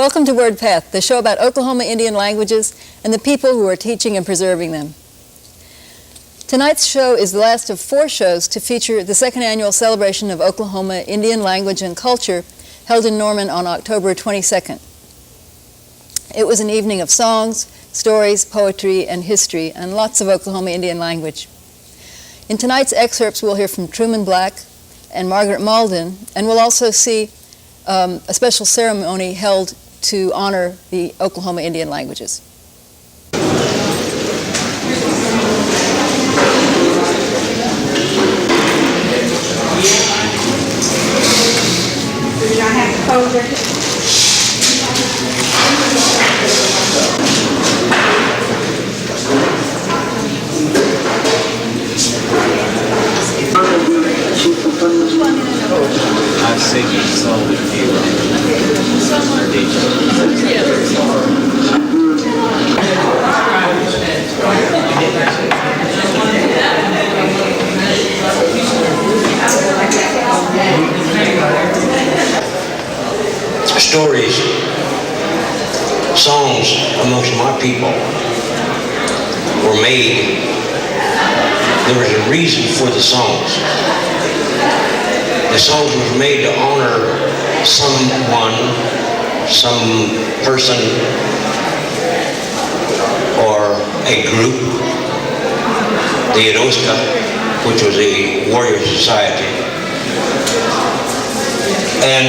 Welcome to Wordpath, the show about Oklahoma Indian languages and the people who are teaching and preserving them. Tonight's show is the last of 4 shows to feature the second annual celebration of Oklahoma Indian language and culture held in Norman on October 22nd. It was an evening of songs, stories, poetry, and history, and lots of Oklahoma Indian language. In tonight's excerpts, we'll hear from Truman Black and Margaret Malden, and we'll also see a special ceremony held to honor the Oklahoma Indian languages. Do y'all have to pose it? I say we saw with you. Stories, songs amongst my people were made. There was a reason for the songs. The songs were made to honor someone, some person, or a group. The Otoe, which was a warrior society. And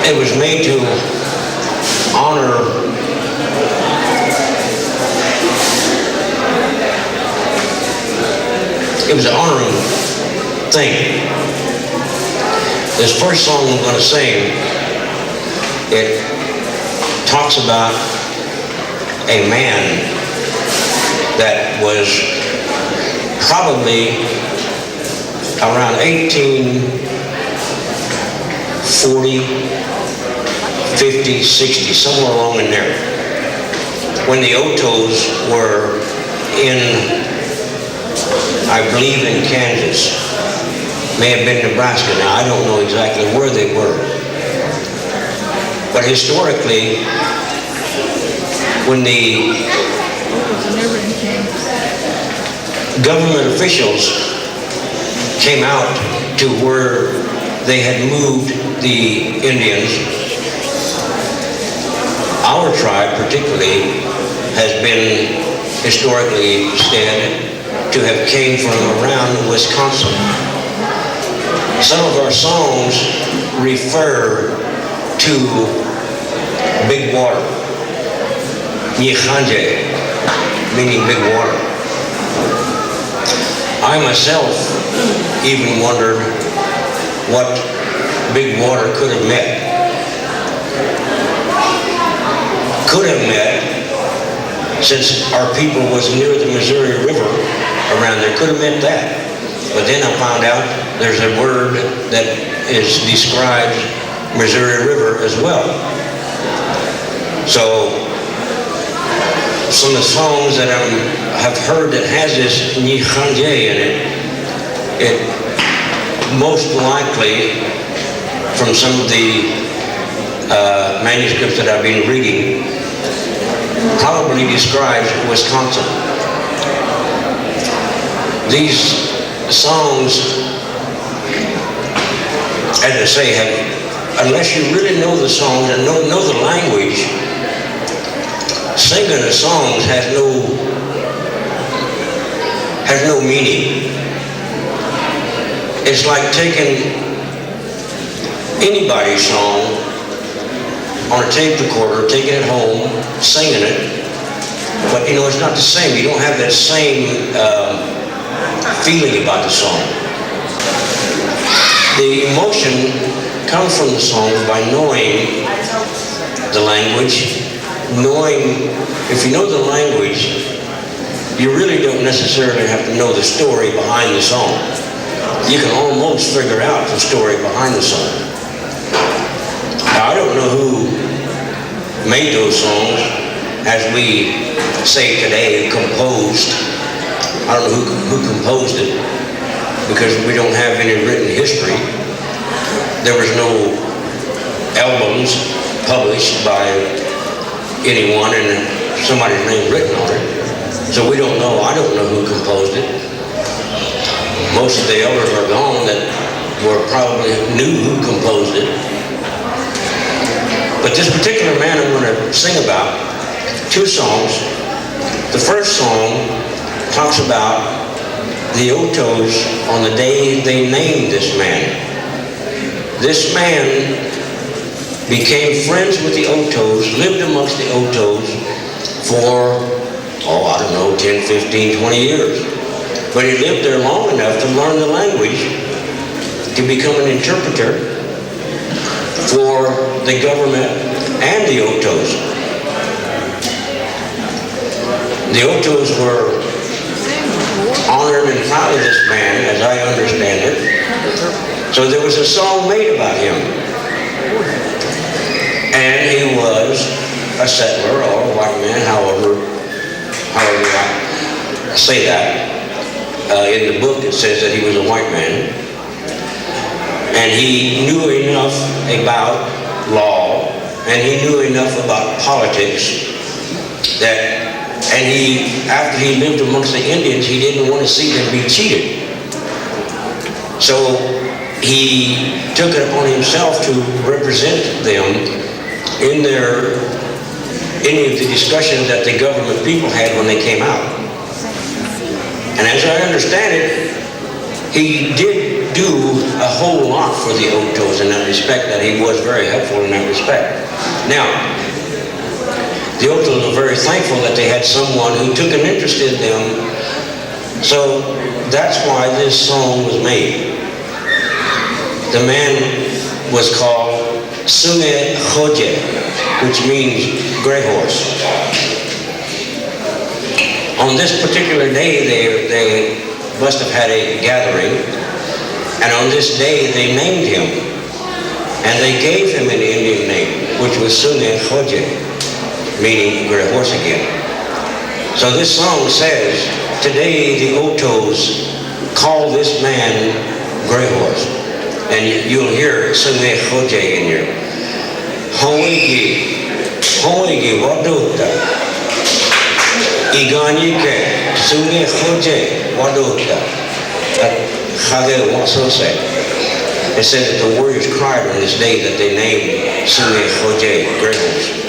it was made to honor it was an honoring thing. This first song I'm going to sing, it talks about a man that was probably around 1840, 50, 60, somewhere along in there, when the Otoes were in, I believe, in Kansas. May have been Nebraska. Now, I don't know exactly where they were. But historically, when the government officials came out to where they had moved the Indians, our tribe particularly has been historically said to have came from around Wisconsin. Some of our songs refer to big water, Nichanje, meaning big water. I myself even wondered what big water could have meant. Could have meant, since our people was near the Missouri River around there, could have meant that. But then I found out there's a word that is describes Missouri River as well. So some of the songs that I have heard that has this Nichanje in it most likely from some of the manuscripts that I've been reading probably describes Wisconsin. These songs, as I say, unless you really know the songs and know the language, singing the songs has no meaning. It's like taking anybody's song on a tape recorder, taking it home, singing it, but it's not the same. You don't have that same feeling about the song. The emotion comes from the song by knowing the language. If you know the language, you really don't necessarily have to know the story behind the song. You can almost figure out the story behind the song. Now, I don't know who made those songs, as we say today, composed. I don't know who composed it, because we don't have any written history. There was no albums published by anyone and somebody's name written on it. So we don't know, I don't know who composed it. Most of the elders are gone that were probably knew who composed it. But this particular man I'm going to sing about, two songs. The first song talks about the Otoes on the day they named this man. This man became friends with the Otoes, lived amongst the Otoes for, 10, 15, 20 years. But he lived there long enough to learn the language, to become an interpreter for the government and the Otoes. The Otoes were honored and proud of this man, as I understand it. So there was a song made about him. And he was a settler or a white man, however I say that. In the book it says that he was a white man. And he knew enough about law, and he knew enough about politics that, and after he lived amongst the Indians, he didn't want to see them be cheated. So he took it upon himself to represent them in any of the discussions that the government people had when they came out. And as I understand it, he did do a whole lot for the Otoes in that respect, that he was very helpful in that respect. Now, the Otoes were very thankful that they had someone who took an interest in them, so that's why this song was made. The man was called Sunge Hoje, which means gray horse. On this particular day, they must have had a gathering, and on this day they named him, and they gave him an Indian name, which was Sunge Hoje, meaning gray horse again. So this song says, today the Otoes call this man gray horse, and you'll hear Sunge Hoje in here. Hoegi Waduta. Iganyike Sunge Hoje Waduta. Hage Wasose. It said that the warriors cried on this day that they named Sunge Hoje gray horse.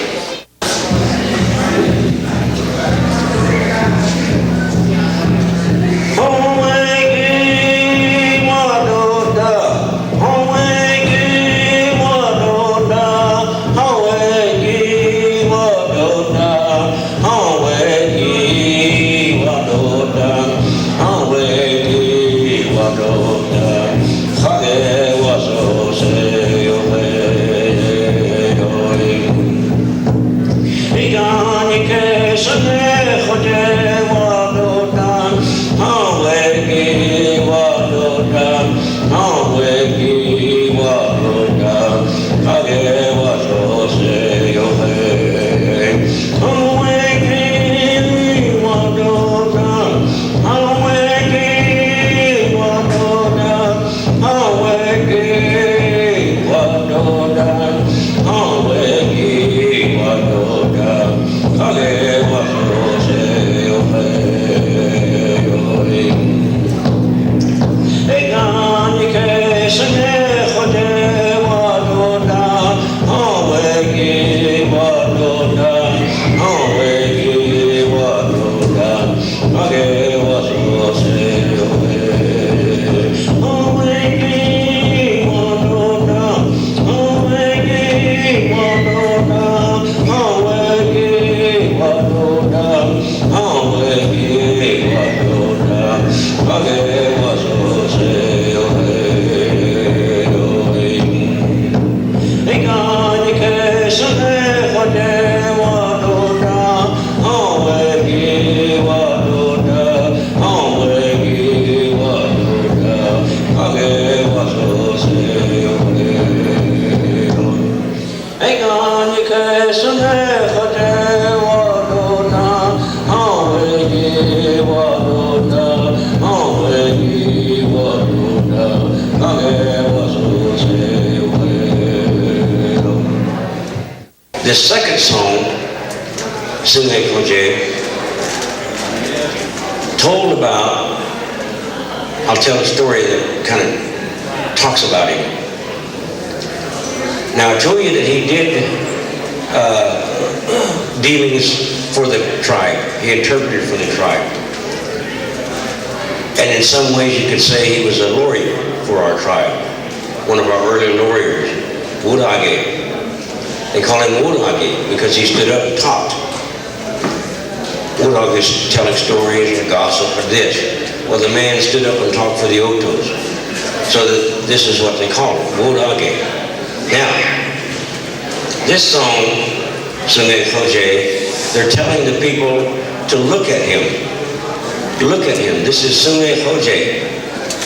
This second song, Sume Koje, told about, I'll tell a story that kind of talks about him. Now I told you that he did dealings for the tribe. He interpreted for the tribe. And in some ways you could say he was a lawyer for our tribe. One of our early lawyers, Wordage. They call him Wordage because he stood up and talked. Wordage is telling stories or gossip or this. Well, the man stood up and talked for the Otoes. So that this is what they call him, Wordage. Now, this song, Sume Koje, they're telling the people to look at him. Look at him. This is Sume Koje.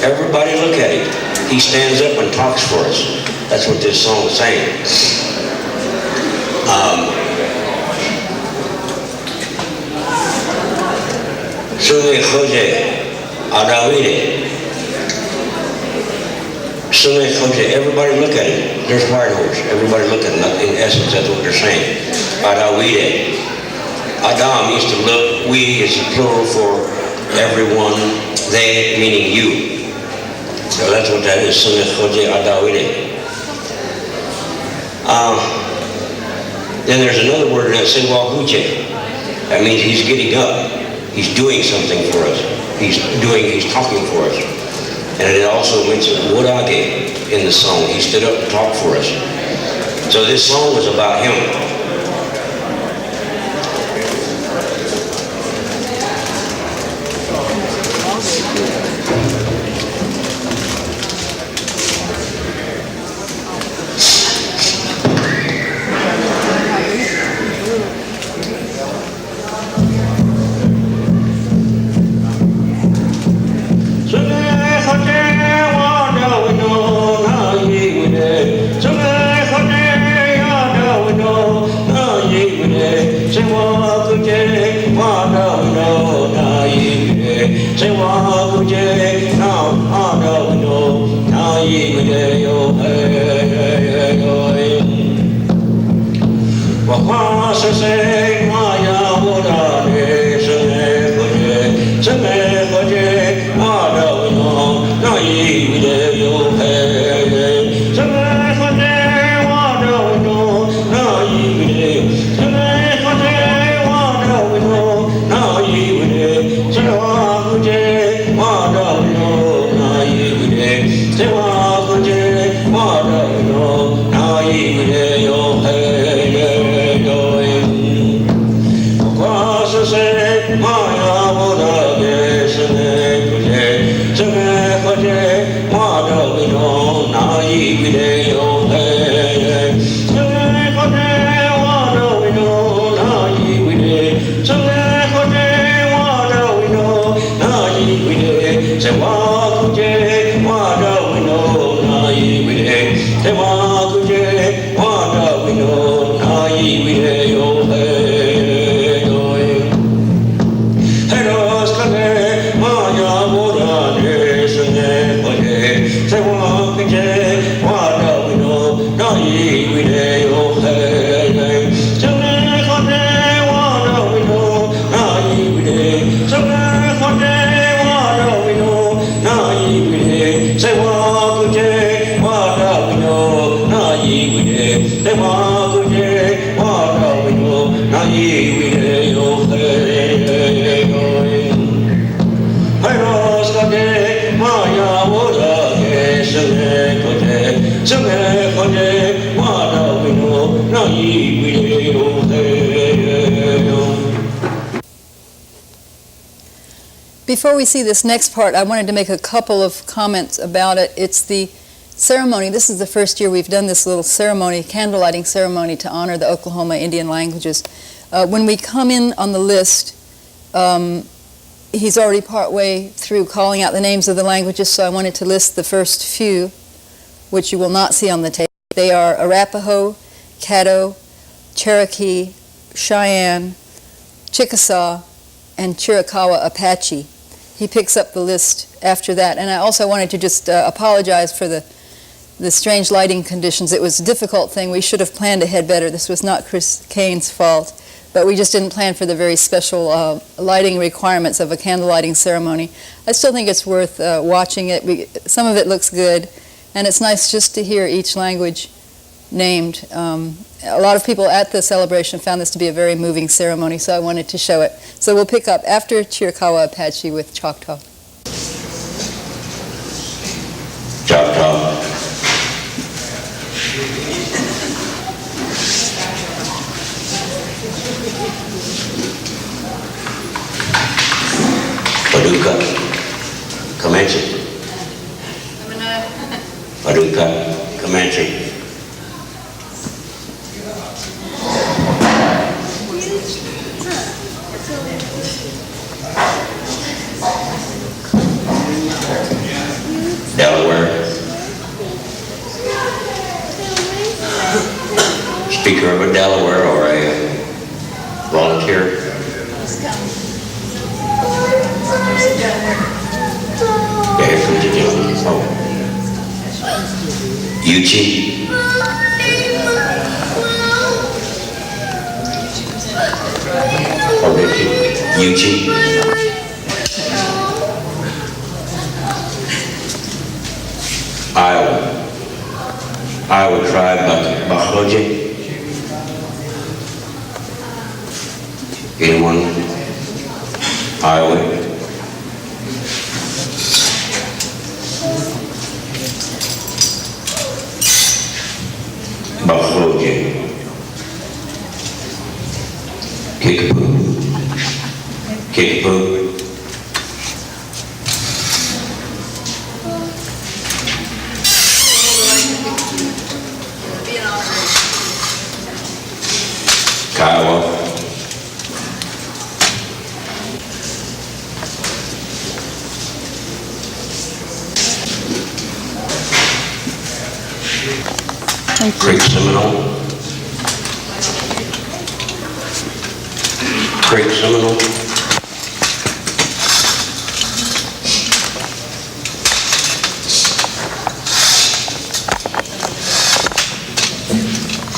Everybody look at him. He stands up and talks for us. That's what this song is saying. Sume Koje, Adawide. Sume Koje, everybody look at him. There's White Horse. Everybody look at him. In essence, that's what they're saying. Adawide. Adam means to look. We is the plural for everyone. They meaning you. So that's what that is. Sume Koje Adawide. Then there's another word that says Wahuje. That means he's getting up. He's doing something for us. He's talking for us. And it also mentions Wordage in the song. He stood up to talk for us. So this song was about him. Before we see this next part, I wanted to make a couple of comments about it. It's the ceremony. This is the first year we've done this little ceremony, candlelighting ceremony, to honor the Oklahoma Indian languages. When we come in on the list, he's already partway through calling out the names of the languages, so I wanted to list the first few, which you will not see on the tape. They are Arapaho, Caddo, Cherokee, Cheyenne, Chickasaw, and Chiricahua Apache. He picks up the list after that. And I also wanted to just apologize for the the strange lighting conditions. It was a difficult thing. We should have planned ahead better. This was not Chris Kane's fault, but we just didn't plan for the very special lighting requirements of a candle lighting ceremony. I still think it's worth watching it. Some of it looks good, and it's nice just to hear each language named. A lot of people at the celebration found this to be a very moving ceremony, so I wanted to show it. So we'll pick up after Chiricahua Apache with Choctaw. Choctaw. Paducah. Comanche. Paducah. Comanche. Delaware. Speaker of a Delaware or a volunteer. Yeah, here comes the gentleman. Oh. Yuchi. Oh, Yuchi. Iowa tribe, Bahoje. Anyone? Iowa. Bahoje. Kickapoo. Kickapoo. Kiowa. Creek Seminole. Creek Seminole.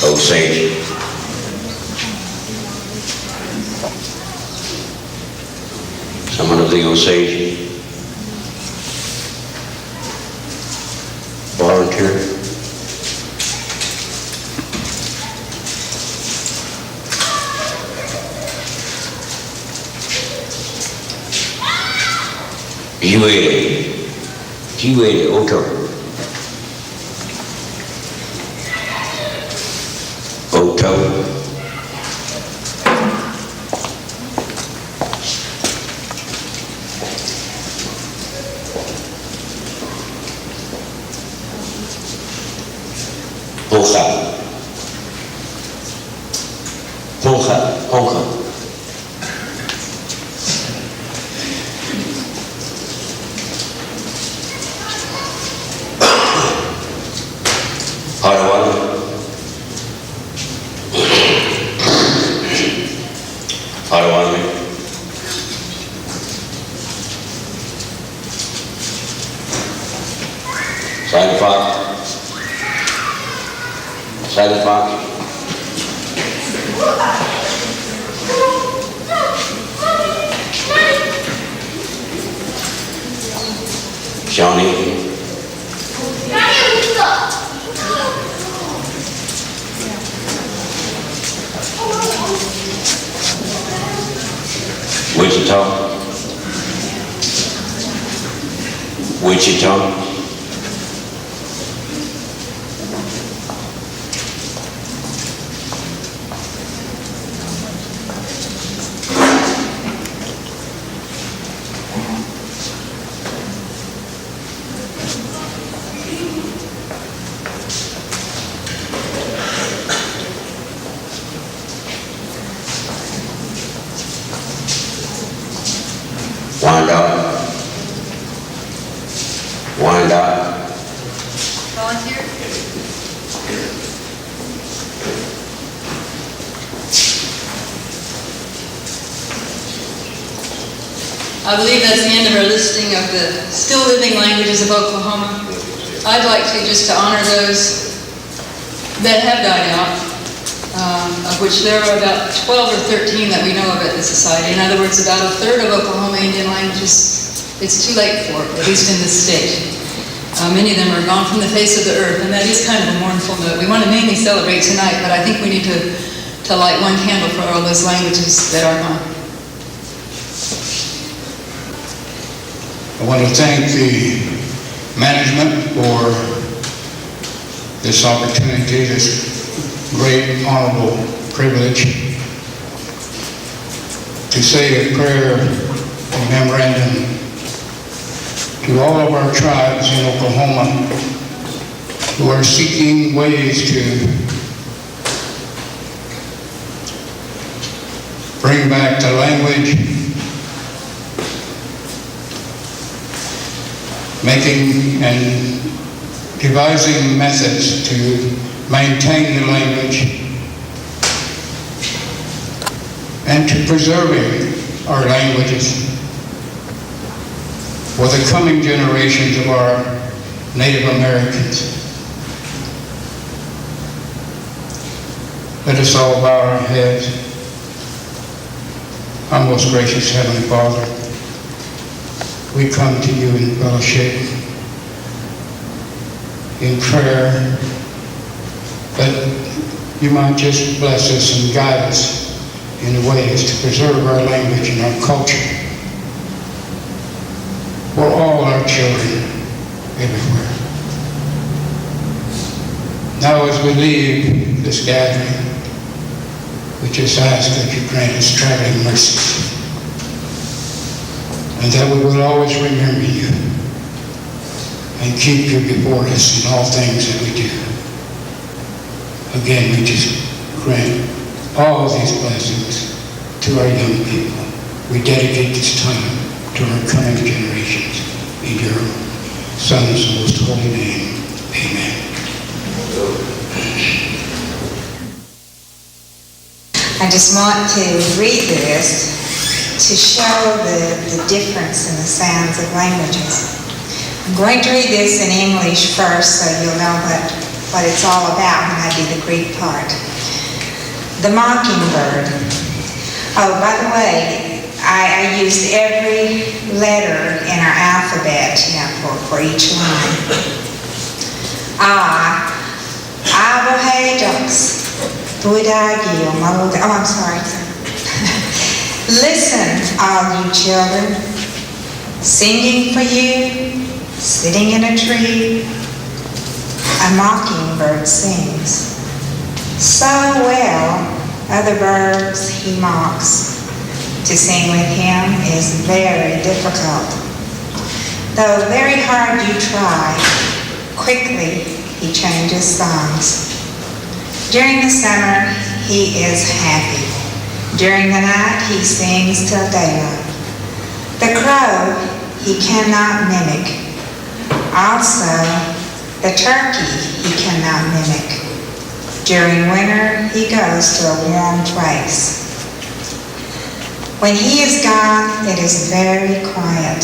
Osage. Someone of the Osage. Volunteer. Kiwele, Otoe. Otoe. Honka. Potawatomi. Silent Fox. Silent Fox. Shawnee. Wichita. Wanda. Volunteer? I believe that's the end of our listing of the still living languages of Oklahoma. I'd like to honor those that have died out, of which there are about 12 or 13 that we know of at the Society. In other words, about a third of Oklahoma Indian languages, it's too late for, at least in this state. Many of them are gone from the face of the earth, and that is kind of a mournful note. We want to mainly celebrate tonight, but I think we need to light one candle for all those languages that are gone. I want to thank the management for this opportunity, this great honorable privilege to say a prayer in memorandum to all of our tribes in Oklahoma who are seeking ways to bring back the language, making and devising methods to maintain the language and to preserving our languages for the coming generations of our Native Americans. Let us all bow our heads. Our most gracious Heavenly Father, we come to you in fellowship, in prayer, that you might just bless us and guide us in the ways to preserve our language and our culture for all our children everywhere. Now as we leave this gathering, we just ask that you grant us traveling mercies, and that we will always remember you and keep you before us in all things that we do. Again, we just grant all these blessings to our young people. We dedicate this time to our coming generations. In your Son's most holy name, amen. I just want to read this to show the difference in the sounds of languages. I'm going to read this in English first so you'll know what it's all about when I do the Greek part. The mockingbird. Oh, by the way, I used every letter in our alphabet, for each line. I'm sorry. Listen, all you children, singing for you, sitting in a tree, a mockingbird sings. So well, other birds he mocks. To sing with him is very difficult. Though very hard you try, quickly he changes songs. During the summer, he is happy. During the night, he sings till daylight. The crow he cannot mimic. Also, the turkey he cannot mimic. During winter, he goes to a warm place. When he is gone, it is very quiet.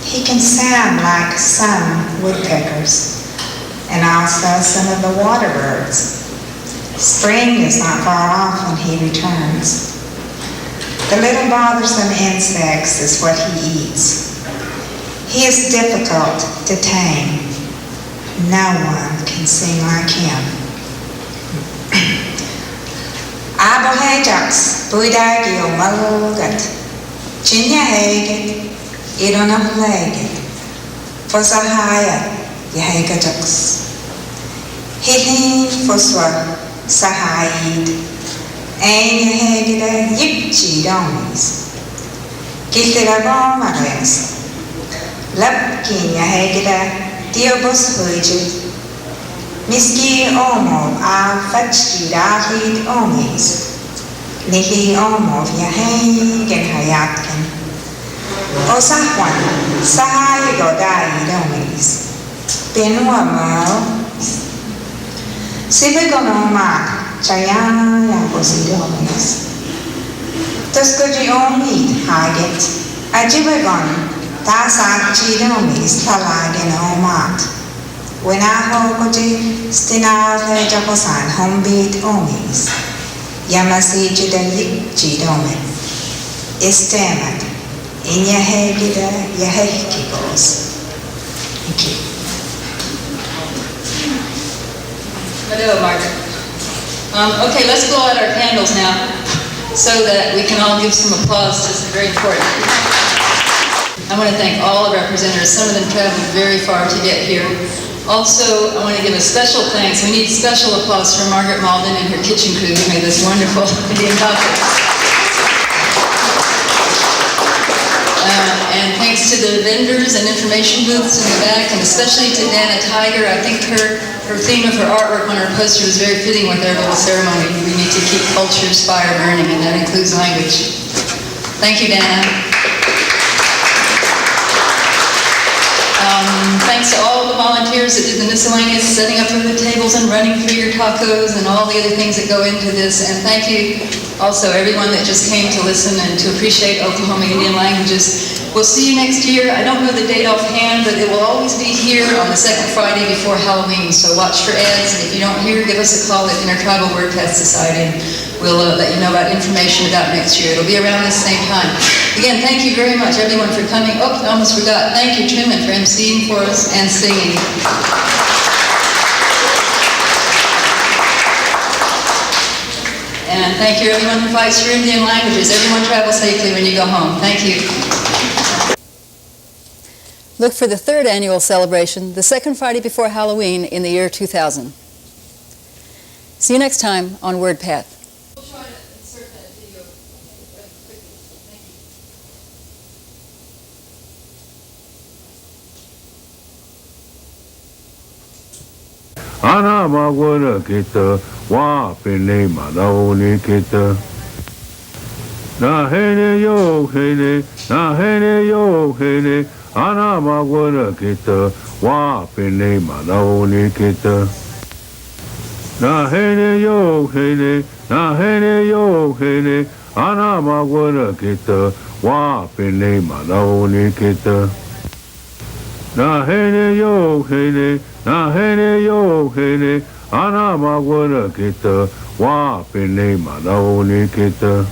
He can sound like some woodpeckers and also some of the water birds. Spring is not far off when he returns. The little bothersome insects is what he eats. He is difficult to tame. No one can sing like him. Abohejaks, buidagi o malugat, chinya heget, idona pleget, fosahaya, yahegajaks. Hihin foswa, sahayid, ein yahegida yipchi domis. Kiltirabon mares, lapkin yahegida, diobos hujid, Miski omov a fatski dahid omis. Nihi omov yahegen hayatken. O sahwan, sahay godai domis. Benua mo. Sibegonomak chayaya posidomis. Tuskoji omid haget. Ajibegon tasak chidomis talagen omat. Winahokoji stinale japosan hombit omis. Yamasi jidalik jidome. Estemat. Inyahegida yahekikos. Thank you. Hello, Margaret. Okay, let's blow out our candles now so that we can all give some applause. This is very important. I want to thank all the representatives. Some of them traveled very far to get here. Also, I want to give a special thanks. We need special applause for Margaret Malden and her kitchen crew who made this wonderful Indian coffee. And thanks to the vendors and information booths in the back, and especially to Dana Tiger. I think her theme of her artwork on her poster was very fitting with our little ceremony. We need to keep culture's fire burning, and that includes language. Thank you, Dana. Thanks to all the volunteers that did the miscellaneous, setting up of the tables and running through your tacos and all the other things that go into this. And thank you also everyone that just came to listen and to appreciate Oklahoma Indian languages. We'll see you next year. I don't know the date offhand, but it will always be here on the second Friday before Halloween. So watch for ads, and if you don't hear, give us a call at Intertribal Wordpath Society, and we'll let you know about information about next year. It'll be around this same time. Again, thank you very much, everyone, for coming. Oh, I almost forgot. Thank you, Truman, for emceeing for us and singing. And thank you, everyone who fights for Indian languages. Everyone travel safely when you go home. Thank you. Look for the third annual celebration, the second Friday before Halloween in the year 2000. See you next time on Wordpath. We'll try to insert that video quickly. Thank you. Ana magwana kita wa pene madaoni kita. Na hene yo hene, na hene yo hene. Ana magwana kita wa pene madaoni kita. Na hene yo hene, na hene yo hene. Ana magwana kita wa pene madaoni kita. Na hene yo hene, na hene yo hene. Ana magwana kita wa pene madaoni kita.